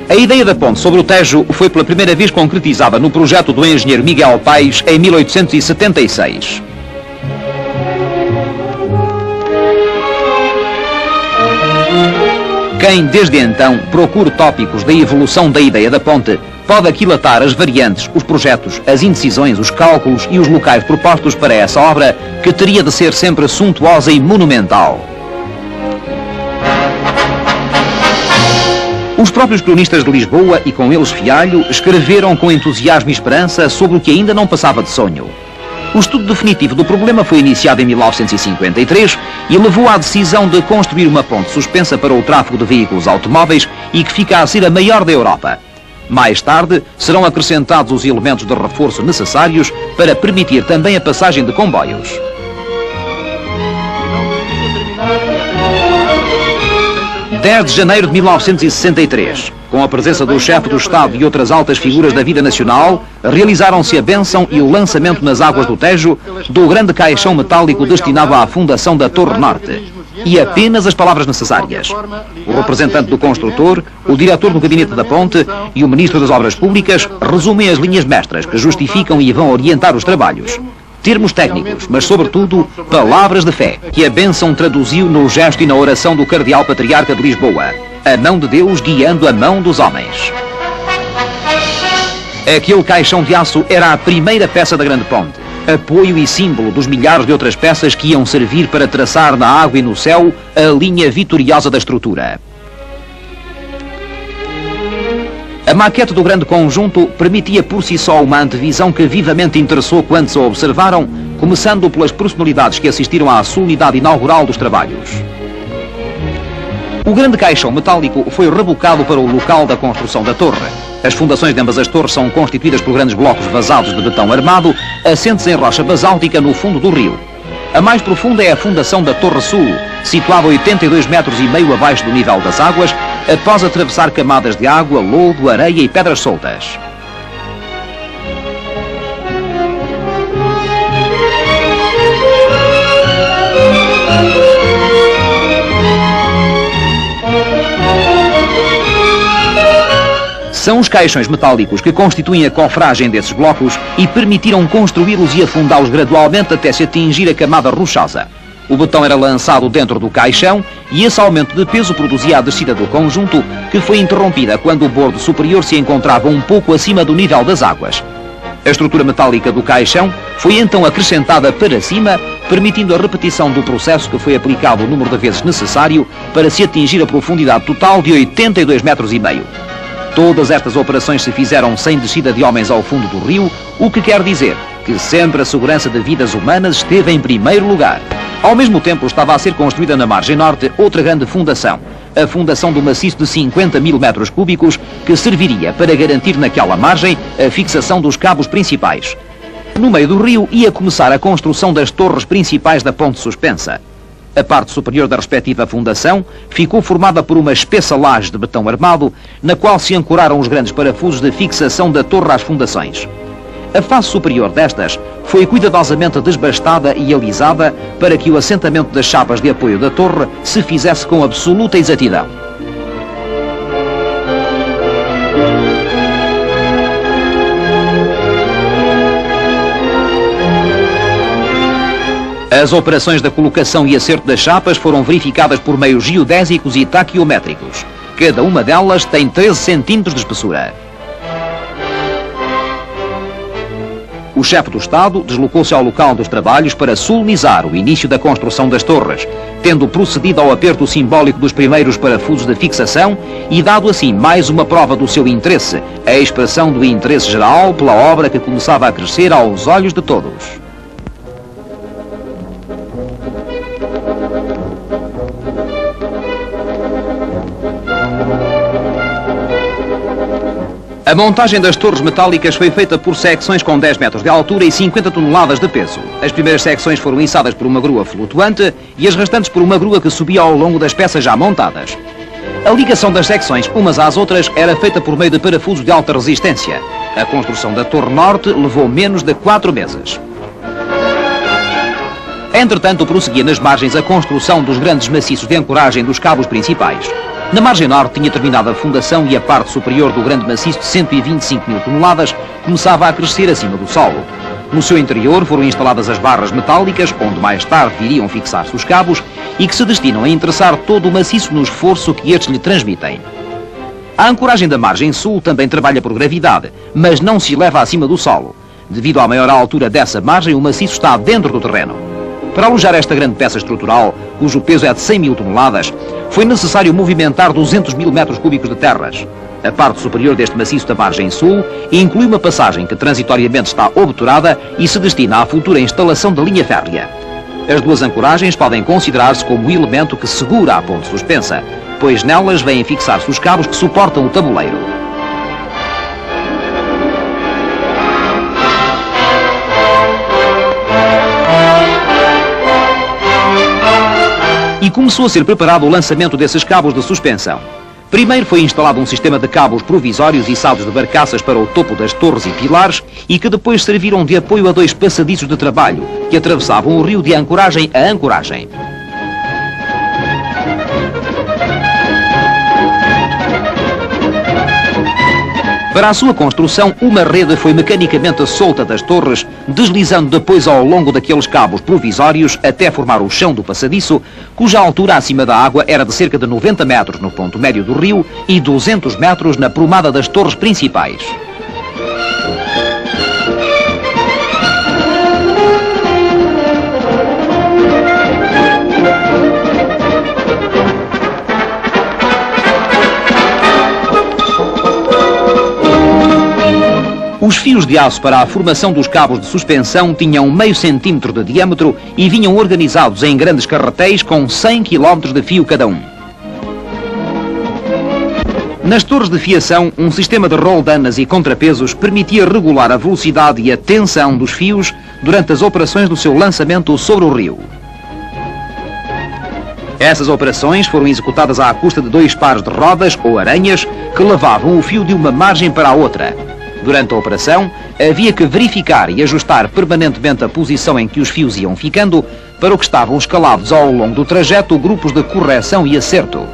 A ideia da ponte sobre o Tejo foi pela primeira vez concretizada no projeto do engenheiro Miguel Paes em 1876. Quem, desde então, procure tópicos da evolução da ideia da ponte, pode aquilatar as variantes, os projetos, as indecisões, os cálculos e os locais propostos para essa obra, que teria de ser sempre suntuosa e monumental. Os próprios cronistas de Lisboa, e com eles Fialho, escreveram com entusiasmo e esperança sobre o que ainda não passava de sonho. O estudo definitivo do problema foi iniciado em 1953 e levou à decisão de construir uma ponte suspensa para o tráfego de veículos automóveis e que fica a ser a maior da Europa. Mais tarde, serão acrescentados os elementos de reforço necessários para permitir também a passagem de comboios. (10 de janeiro de 1963, com a presença do chefe do Estado e outras altas figuras da vida nacional, realizaram-se a bênção e o lançamento nas águas do Tejo do grande caixão metálico destinado à fundação da Torre Norte. E apenas as palavras necessárias. O representante do construtor, o diretor do gabinete da ponte e o ministro das Obras Públicas resumem as linhas mestras que justificam e vão orientar os trabalhos. Termos técnicos, mas sobretudo palavras de fé, que a bênção traduziu no gesto e na oração do Cardeal Patriarca de Lisboa. A mão de Deus guiando a mão dos homens. Aquele caixão de aço era a primeira peça da grande ponte, apoio e símbolo dos milhares de outras peças que iam servir para traçar na água e no céu a linha vitoriosa da estrutura. A maquete do grande conjunto permitia por si só uma antevisão que vivamente interessou quantos a observaram, começando pelas personalidades que assistiram à solenidade inaugural dos trabalhos. O grande caixão metálico foi rebocado para o local da construção da torre. As fundações de ambas as torres são constituídas por grandes blocos vazados de betão armado, assentes em rocha basáltica no fundo do rio. A mais profunda é a fundação da Torre Sul, situada a 82,5 metros abaixo do nível das águas, após atravessar camadas de água, lodo, areia e pedras soltas. São os caixões metálicos que constituem a cofragem desses blocos e permitiram construí-los e afundá-los gradualmente até se atingir a camada rochosa. O betão era lançado dentro do caixão e esse aumento de peso produzia a descida do conjunto, que foi interrompida quando o bordo superior se encontrava um pouco acima do nível das águas. A estrutura metálica do caixão foi então acrescentada para cima, permitindo a repetição do processo que foi aplicado o número de vezes necessário para se atingir a profundidade total de 82,5 metros. Todas estas operações se fizeram sem descida de homens ao fundo do rio, o que quer dizer que sempre a segurança de vidas humanas esteve em primeiro lugar. Ao mesmo tempo estava a ser construída na margem norte outra grande fundação, a fundação do maciço de 50.000 metros cúbicos, que serviria para garantir naquela margem a fixação dos cabos principais. No meio do rio ia começar a construção das torres principais da ponte suspensa. A parte superior da respectiva fundação ficou formada por uma espessa laje de betão armado, na qual se ancoraram os grandes parafusos de fixação da torre às fundações. A face superior destas foi cuidadosamente desbastada e alisada para que o assentamento das chapas de apoio da torre se fizesse com absoluta exatidão. As operações da colocação e acerto das chapas foram verificadas por meios geodésicos e taquiométricos. Cada uma delas tem 13 centímetros de espessura. O chefe do Estado deslocou-se ao local dos trabalhos para solenizar o início da construção das torres, tendo procedido ao aperto simbólico dos primeiros parafusos de fixação e dado assim mais uma prova do seu interesse, a expressão do interesse geral pela obra que começava a crescer aos olhos de todos. A montagem das torres metálicas foi feita por secções com 10 metros de altura e 50 toneladas de peso. As primeiras secções foram içadas por uma grua flutuante e as restantes por uma grua que subia ao longo das peças já montadas. A ligação das secções umas às outras era feita por meio de parafusos de alta resistência. A construção da Torre Norte levou menos de 4 meses. Entretanto, prosseguia nas margens a construção dos grandes maciços de ancoragem dos cabos principais. Na margem norte tinha terminado a fundação e a parte superior do grande maciço de 125 mil toneladas começava a crescer acima do solo. No seu interior foram instaladas as barras metálicas, onde mais tarde iriam fixar-se os cabos, e que se destinam a interessar todo o maciço no esforço que estes lhe transmitem. A ancoragem da margem sul também trabalha por gravidade, mas não se eleva acima do solo. Devido à maior altura dessa margem, o maciço está dentro do terreno. Para alojar esta grande peça estrutural, cujo peso é de 100 mil toneladas, foi necessário movimentar 200 mil metros cúbicos de terras. A parte superior deste maciço da margem sul inclui uma passagem que transitoriamente está obturada e se destina à futura instalação da linha férrea. As duas ancoragens podem considerar-se como o elemento que segura a ponte suspensa, pois nelas vêm fixar-se os cabos que suportam o tabuleiro. E começou a ser preparado o lançamento desses cabos de suspensão. Primeiro foi instalado um sistema de cabos provisórios içados de barcaças para o topo das torres e pilares e que depois serviram de apoio a dois passadiços de trabalho que atravessavam o rio de ancoragem a ancoragem. Para a sua construção, uma rede foi mecanicamente solta das torres, deslizando depois ao longo daqueles cabos provisórios até formar o chão do passadiço, cuja altura acima da água era de cerca de 90 metros no ponto médio do rio e 200 metros na prumada das torres principais. Os fios de aço para a formação dos cabos de suspensão tinham meio centímetro de diâmetro e vinham organizados em grandes carretéis com 100 km de fio cada um. Nas torres de fiação, um sistema de roldanas e contrapesos permitia regular a velocidade e a tensão dos fios durante as operações do seu lançamento sobre o rio. Essas operações foram executadas à custa de dois pares de rodas ou aranhas que levavam o fio de uma margem para a outra. Durante a operação, havia que verificar e ajustar permanentemente a posição em que os fios iam ficando, para o que estavam escalados ao longo do trajeto grupos de correção e acerto.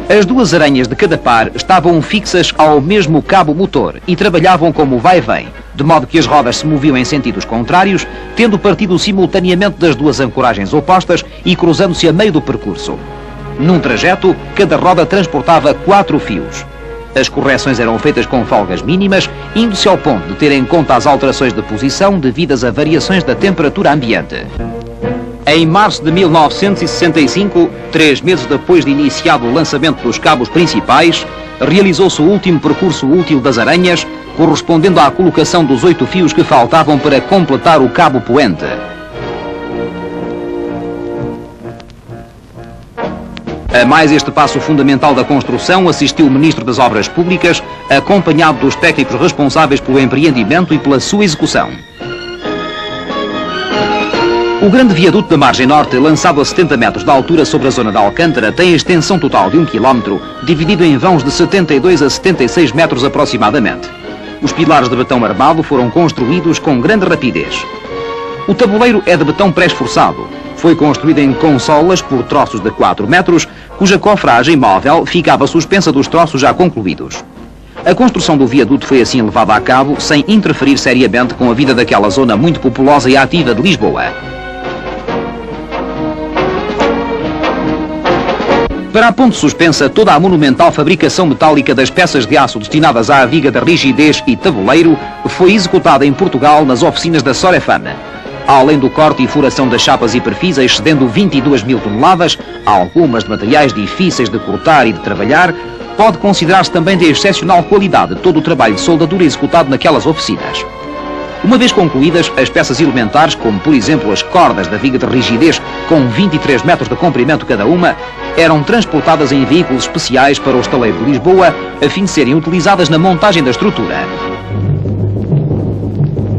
As duas aranhas de cada par estavam fixas ao mesmo cabo motor e trabalhavam como vai-vem, de modo que as rodas se moviam em sentidos contrários, tendo partido simultaneamente das duas ancoragens opostas e cruzando-se a meio do percurso. Num trajeto, cada roda transportava 4 fios. As correções eram feitas com folgas mínimas, indo-se ao ponto de ter em conta as alterações de posição devidas a variações da temperatura ambiente. Em março de 1965, 3 meses depois de iniciado o lançamento dos cabos principais, realizou-se o último percurso útil das aranhas, correspondendo à colocação dos 8 fios que faltavam para completar o cabo poente. A mais este passo fundamental da construção assistiu o Ministro das Obras Públicas, acompanhado dos técnicos responsáveis pelo empreendimento e pela sua execução. O grande viaduto da margem norte, lançado a 70 metros de altura sobre a zona de Alcântara, tem a extensão total de 1 km, dividido em vãos de 72 a 76 metros aproximadamente. Os pilares de betão armado foram construídos com grande rapidez. O tabuleiro é de betão pré-esforçado. Foi construído em consolas por troços de 4 metros, cuja cofragem móvel ficava suspensa dos troços já concluídos. A construção do viaduto foi assim levada a cabo, sem interferir seriamente com a vida daquela zona muito populosa e ativa de Lisboa. Para a ponte suspensa, toda a monumental fabricação metálica das peças de aço destinadas à viga de rigidez e tabuleiro foi executada em Portugal nas oficinas da Sorefama. Além do corte e furação das chapas e perfis excedendo 22 mil toneladas, algumas de materiais difíceis de cortar e de trabalhar, pode considerar-se também de excepcional qualidade todo o trabalho de soldadura executado naquelas oficinas. Uma vez concluídas, as peças elementares, como por exemplo as cordas da viga de rigidez com 23 metros de comprimento cada uma, eram transportadas em veículos especiais para o estaleiro de Lisboa, a fim de serem utilizadas na montagem da estrutura.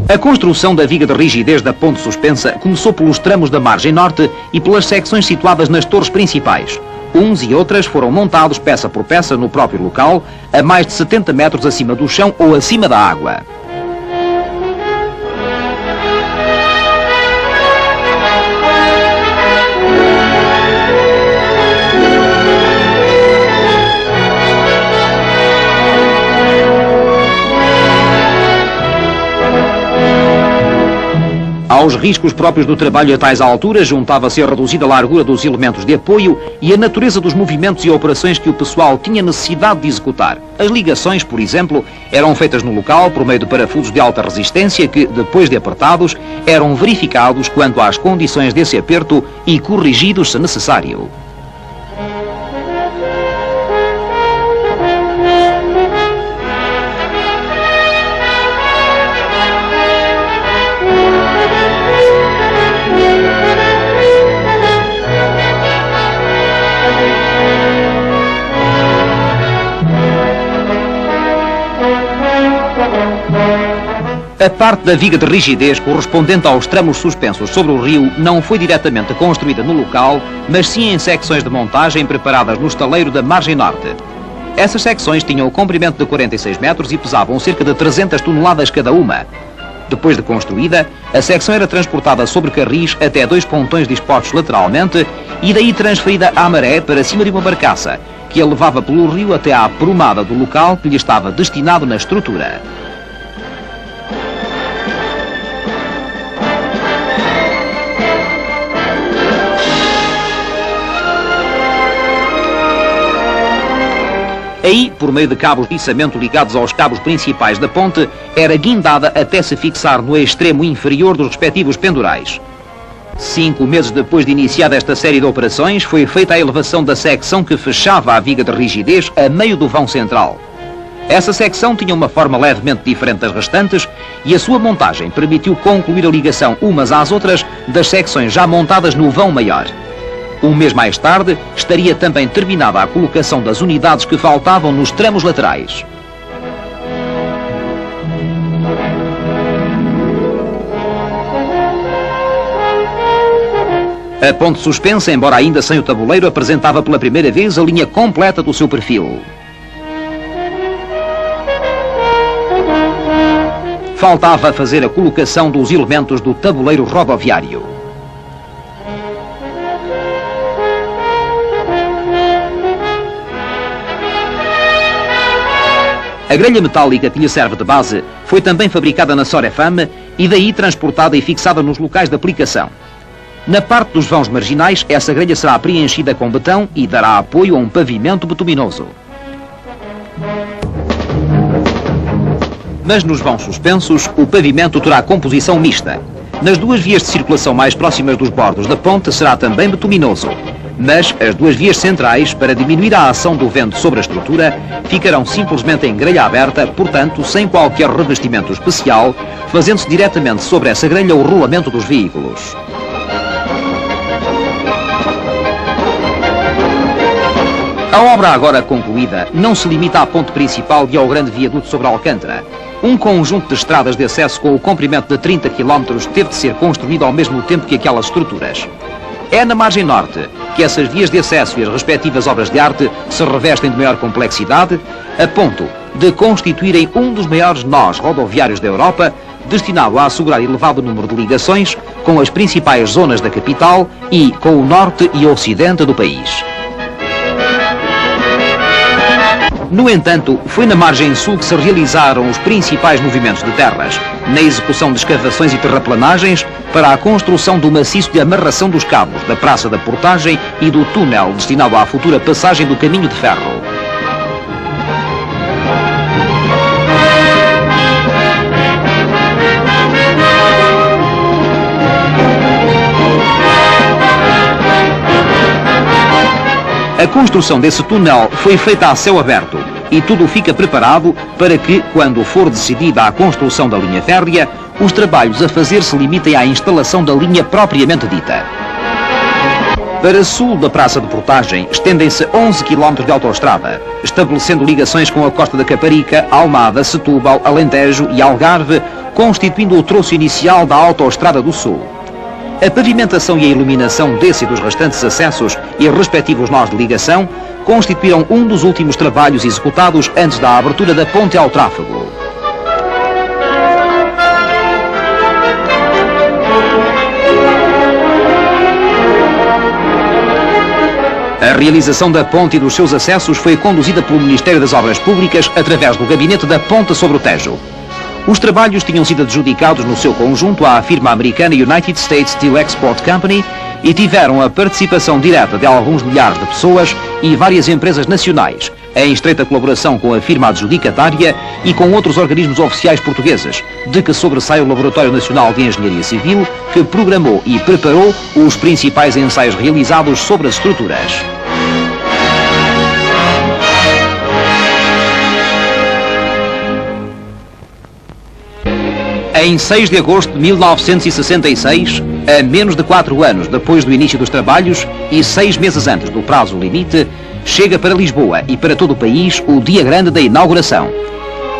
A construção da viga de rigidez da ponte suspensa começou pelos tramos da margem norte e pelas secções situadas nas torres principais. Uns e outras foram montados peça por peça no próprio local, a mais de 70 metros acima do chão ou acima da água. Aos riscos próprios do trabalho a tais alturas juntava-se a reduzida largura dos elementos de apoio e a natureza dos movimentos e operações que o pessoal tinha necessidade de executar. As ligações, por exemplo, eram feitas no local por meio de parafusos de alta resistência que, depois de apertados, eram verificados quanto às condições desse aperto e corrigidos se necessário. A parte da viga de rigidez correspondente aos tramos suspensos sobre o rio não foi diretamente construída no local, mas sim em secções de montagem preparadas no estaleiro da margem norte. Essas secções tinham o comprimento de 46 metros e pesavam cerca de 300 toneladas cada uma. Depois de construída, a secção era transportada sobre carris até 2 pontões dispostos lateralmente e daí transferida à maré para cima de uma barcaça, que a levava pelo rio até à prumada do local que lhe estava destinado na estrutura. Aí, por meio de cabos de içamento ligados aos cabos principais da ponte, era guindada até se fixar no extremo inferior dos respectivos pendurais. 5 meses depois de iniciada esta série de operações, foi feita a elevação da secção que fechava a viga de rigidez a meio do vão central. Essa secção tinha uma forma levemente diferente das restantes e a sua montagem permitiu concluir a ligação umas às outras das secções já montadas no vão maior. Um mês mais tarde, estaria também terminada a colocação das unidades que faltavam nos tramos laterais. A ponte suspensa, embora ainda sem o tabuleiro, apresentava pela primeira vez a linha completa do seu perfil. Faltava fazer a colocação dos elementos do tabuleiro rodoviário. A grelha metálica que lhe serve de base foi também fabricada na Sorefame e daí transportada e fixada nos locais de aplicação. Na parte dos vãos marginais, essa grelha será preenchida com betão e dará apoio a um pavimento betuminoso. Mas nos vãos suspensos, o pavimento terá composição mista. Nas 2 vias de circulação mais próximas dos bordos da ponte será também betuminoso. Mas as 2 vias centrais, para diminuir a ação do vento sobre a estrutura, ficarão simplesmente em grelha aberta, portanto, sem qualquer revestimento especial, fazendo-se diretamente sobre essa grelha o rolamento dos veículos. A obra agora concluída não se limita à ponte principal e ao grande viaduto sobre Alcântara. Um conjunto de estradas de acesso com o comprimento de 30 km teve de ser construído ao mesmo tempo que aquelas estruturas. É na margem norte que essas vias de acesso e as respectivas obras de arte se revestem de maior complexidade, a ponto de constituírem um dos maiores nós rodoviários da Europa, destinado a assegurar elevado número de ligações com as principais zonas da capital e com o norte e ocidente do país. No entanto, foi na margem sul que se realizaram os principais movimentos de terras, na execução de escavações e terraplanagens para a construção do maciço de amarração dos cabos, da Praça da Portagem e do túnel destinado à futura passagem do caminho de ferro. A construção desse túnel foi feita a céu aberto e tudo fica preparado para que, quando for decidida a construção da linha férrea, os trabalhos a fazer se limitem à instalação da linha propriamente dita. Para sul da Praça de Portagem estendem-se 11 km de autoestrada, estabelecendo ligações com a Costa da Caparica, Almada, Setúbal, Alentejo e Algarve, constituindo o troço inicial da Autoestrada do Sul. A pavimentação e a iluminação desse e dos restantes acessos e respectivos nós de ligação constituíram um dos últimos trabalhos executados antes da abertura da ponte ao tráfego. A realização da ponte e dos seus acessos foi conduzida pelo Ministério das Obras Públicas através do gabinete da Ponte sobre o Tejo. Os trabalhos tinham sido adjudicados no seu conjunto à firma americana United States Steel Export Company e tiveram a participação direta de alguns milhares de pessoas e várias empresas nacionais, em estreita colaboração com a firma adjudicatária e com outros organismos oficiais portugueses, de que sobressai o Laboratório Nacional de Engenharia Civil, que programou e preparou os principais ensaios realizados sobre as estruturas. Em 6 de agosto de 1966, a menos de 4 anos depois do início dos trabalhos e 6 meses antes do prazo limite, chega para Lisboa e para todo o país o dia grande da inauguração.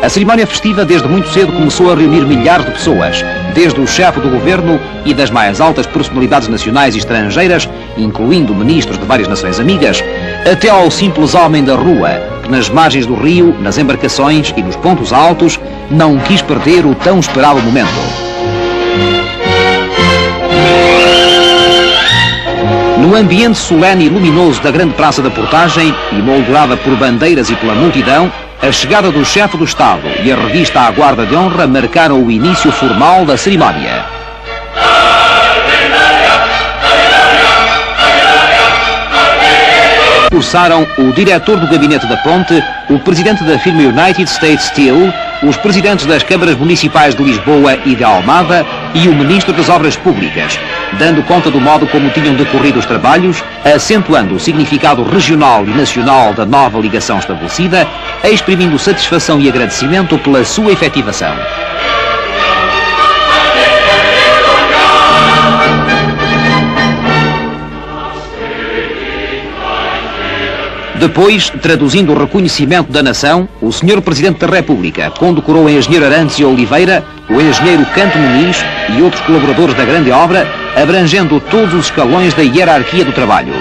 A cerimónia festiva desde muito cedo começou a reunir milhares de pessoas, desde o chefe do governo e das mais altas personalidades nacionais e estrangeiras, incluindo ministros de várias nações amigas, até ao simples homem da rua, que nas margens do rio, nas embarcações e nos pontos altos, não quis perder o tão esperado momento. No ambiente solene e luminoso da grande praça da Portagem, emoldurada por bandeiras e pela multidão, a chegada do chefe do Estado e a revista à Guarda de Honra marcaram o início formal da cerimónia. Cursaram o diretor do gabinete da ponte, o presidente da firma United States Steel, os presidentes das câmaras municipais de Lisboa e de Almada e o ministro das Obras Públicas, dando conta do modo como tinham decorrido os trabalhos, acentuando o significado regional e nacional da nova ligação estabelecida, exprimindo satisfação e agradecimento pela sua efetivação. Depois, traduzindo o reconhecimento da nação, o Sr. Presidente da República condecorou o engenheiro Arantes Oliveira, o engenheiro Canto Muniz e outros colaboradores da grande obra, abrangendo todos os escalões da hierarquia do trabalho.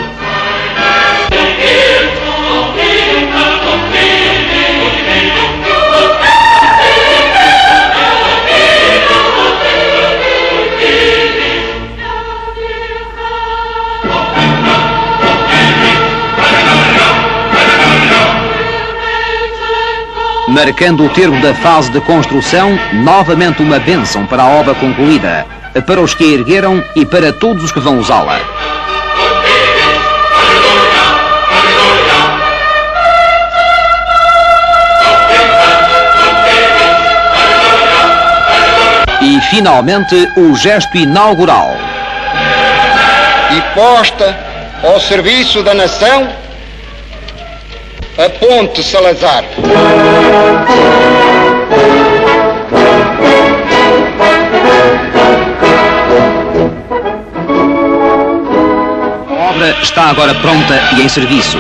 Marcando o termo da fase de construção, novamente uma bênção para a obra concluída, para os que a ergueram e para todos os que vão usá-la. E, finalmente, o gesto inaugural. E posta ao serviço da nação, a Ponte Salazar. A obra está agora pronta e em serviço.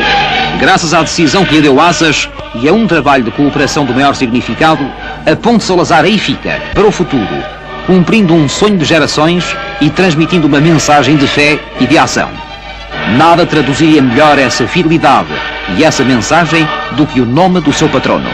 Graças à decisão que lhe deu asas e a um trabalho de cooperação do maior significado, a Ponte Salazar aí fica, para o futuro, cumprindo um sonho de gerações e transmitindo uma mensagem de fé e de ação. Nada traduziria melhor essa fidelidade e essa mensagem do que o nome do seu patrono.